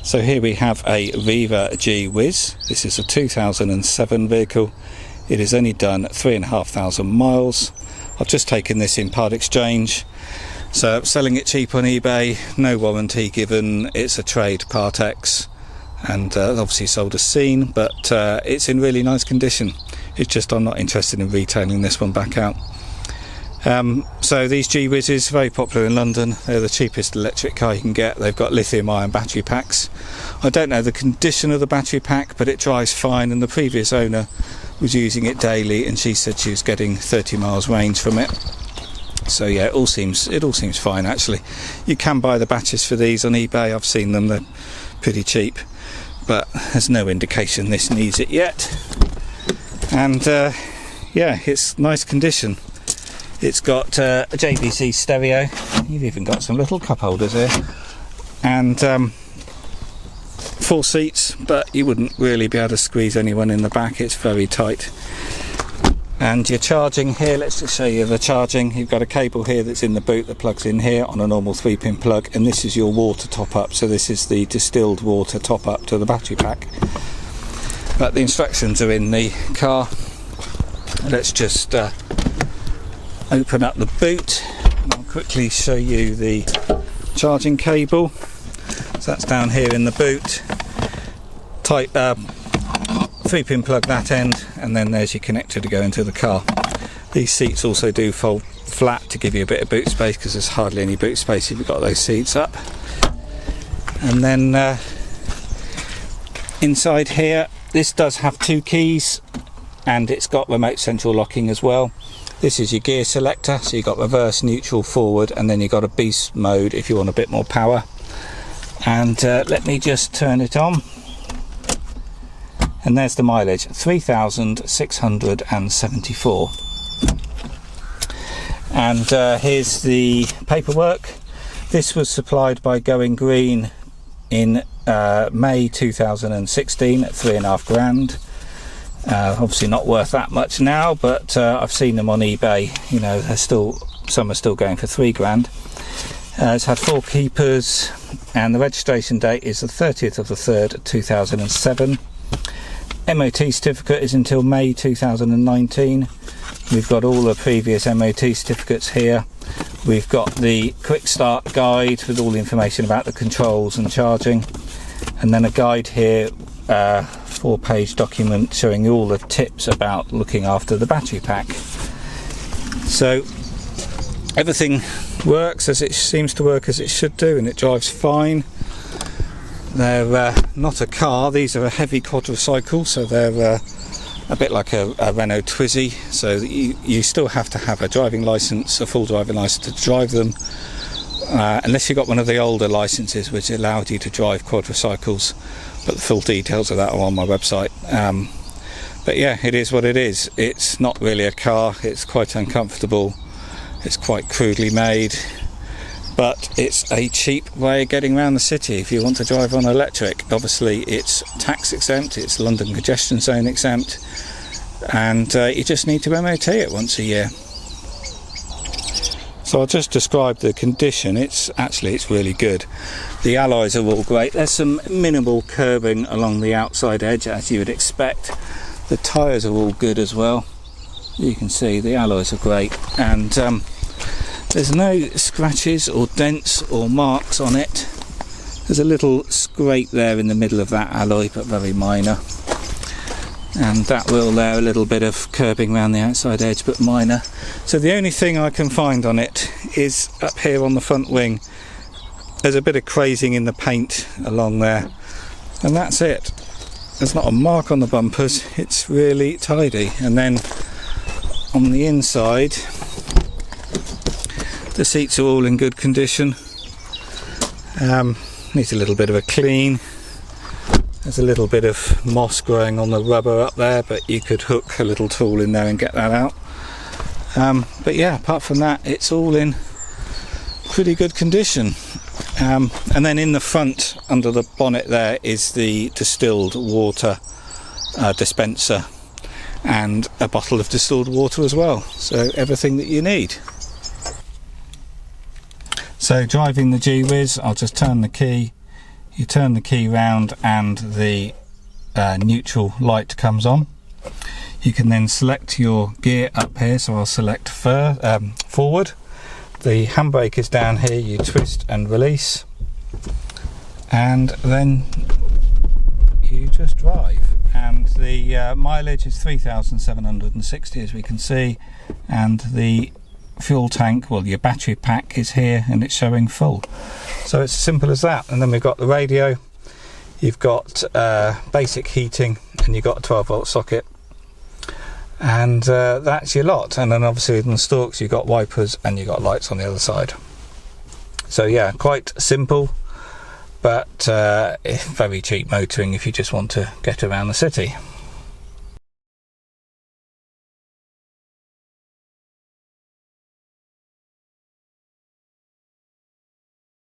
So here we have a Reva G-Wiz. This is a 2007 vehicle. It has only done 3,500 miles. I've just taken this in part exchange, so selling it cheap on eBay, no warranty given. It's a trade Part X, and obviously sold as seen, but it's in really nice condition. It's just I'm not interested in retailing this one back out. So these G-Wizes, very popular in London. They're the cheapest electric car you can get. They've got lithium-ion battery packs. I don't know the condition of the battery pack, but it drives fine, and the previous owner was using it daily and she said she was getting 30 miles range from it. So yeah, it all seems fine actually. You can buy the batteries for these on eBay. I've seen them, they're pretty cheap, but there's no indication this needs it yet. And yeah, it's nice condition. It's got a JVC stereo. You've even got some little cup holders here, and 4 seats, but you wouldn't really be able to squeeze anyone in the back. It's very tight. And your charging here, let's just show you the charging. You've got a cable here that's in the boot that plugs in here on a normal 3-pin plug, and this is your water top up. So this is the distilled water top up to the battery pack. But the instructions are in the car. Let's just open up the boot and I'll quickly show you the charging cable. So that's down here in the boot. Type 3-pin plug that end, and then there's your connector to go into the car. These seats also do fold flat to give you a bit of boot space, because there's hardly any boot space if you've got those seats up. And then inside here, this does have 2 keys, and it's got remote central locking as well. This is your gear selector, so you've got reverse, neutral, forward, and then you've got a beast mode if you want a bit more power. And let me just turn it on. And there's the mileage, 3,674. And here's the paperwork. This was supplied by Going Green in May 2016 at 3.5 grand. Obviously not worth that much now, but I've seen them on eBay. You know, some are still going for 3 grand. It's had 4 keepers, and the registration date is the 30th of the 3rd 2007. MOT certificate is until May 2019. We've got all the previous MOT certificates here. We've got the quick start guide with all the information about the controls and charging, and then a guide here, 4-page document showing you all the tips about looking after the battery pack. So everything works as it seems to work as it should do, and it drives fine. They're not a car, these are a heavy quadricycle, so they're a bit like a Renault Twizy, so you still have to have a driving licence, a full driving licence to drive them, unless you've got one of the older licences which allowed you to drive quadricycles, but the full details of that are on my website. But yeah, it is what it is. It's not really a car, it's quite uncomfortable, it's quite crudely made, but it's a cheap way of getting around the city if you want to drive on electric. Obviously it's tax exempt, it's London congestion zone exempt, and you just need to MOT it once a year. So I'll just describe the condition. It's really good. The alloys are all great. There's some minimal curbing along the outside edge, as you would expect. The tyres are all good as well. You can see the alloys are great, and there's no scratches or dents or marks on it. There's a little scrape there in the middle of that alloy, but very minor. And that will there, a little bit of curbing around the outside edge, but minor. So the only thing I can find on it is up here on the front wing. There's a bit of crazing in the paint along there, and that's it. There's not a mark on the bumpers, it's really tidy. And then on the inside, the seats are all in good condition. Needs a little bit of a clean. There's a little bit of moss growing on the rubber up there, but you could hook a little tool in there and get that out. But yeah, apart from that, it's all in pretty good condition. And then in the front, under the bonnet there, is the distilled water dispenser, and a bottle of distilled water as well. So everything that you need. So driving the G-Wiz, I'll just turn the key. you turn the key round and the neutral light comes on. You can then select your gear up here, so I'll select forward. The handbrake is down here, you twist and release, and then you just drive. And the mileage is 3,760, as we can see, and the fuel tank, well, your battery pack is here and it's showing full. So it's as simple as that. And then we've got the radio, you've got basic heating, and you've got a 12-volt socket, and that's your lot. And then obviously in the stalks you've got wipers and you've got lights on the other side. So yeah, quite simple, but very cheap motoring if you just want to get around the city.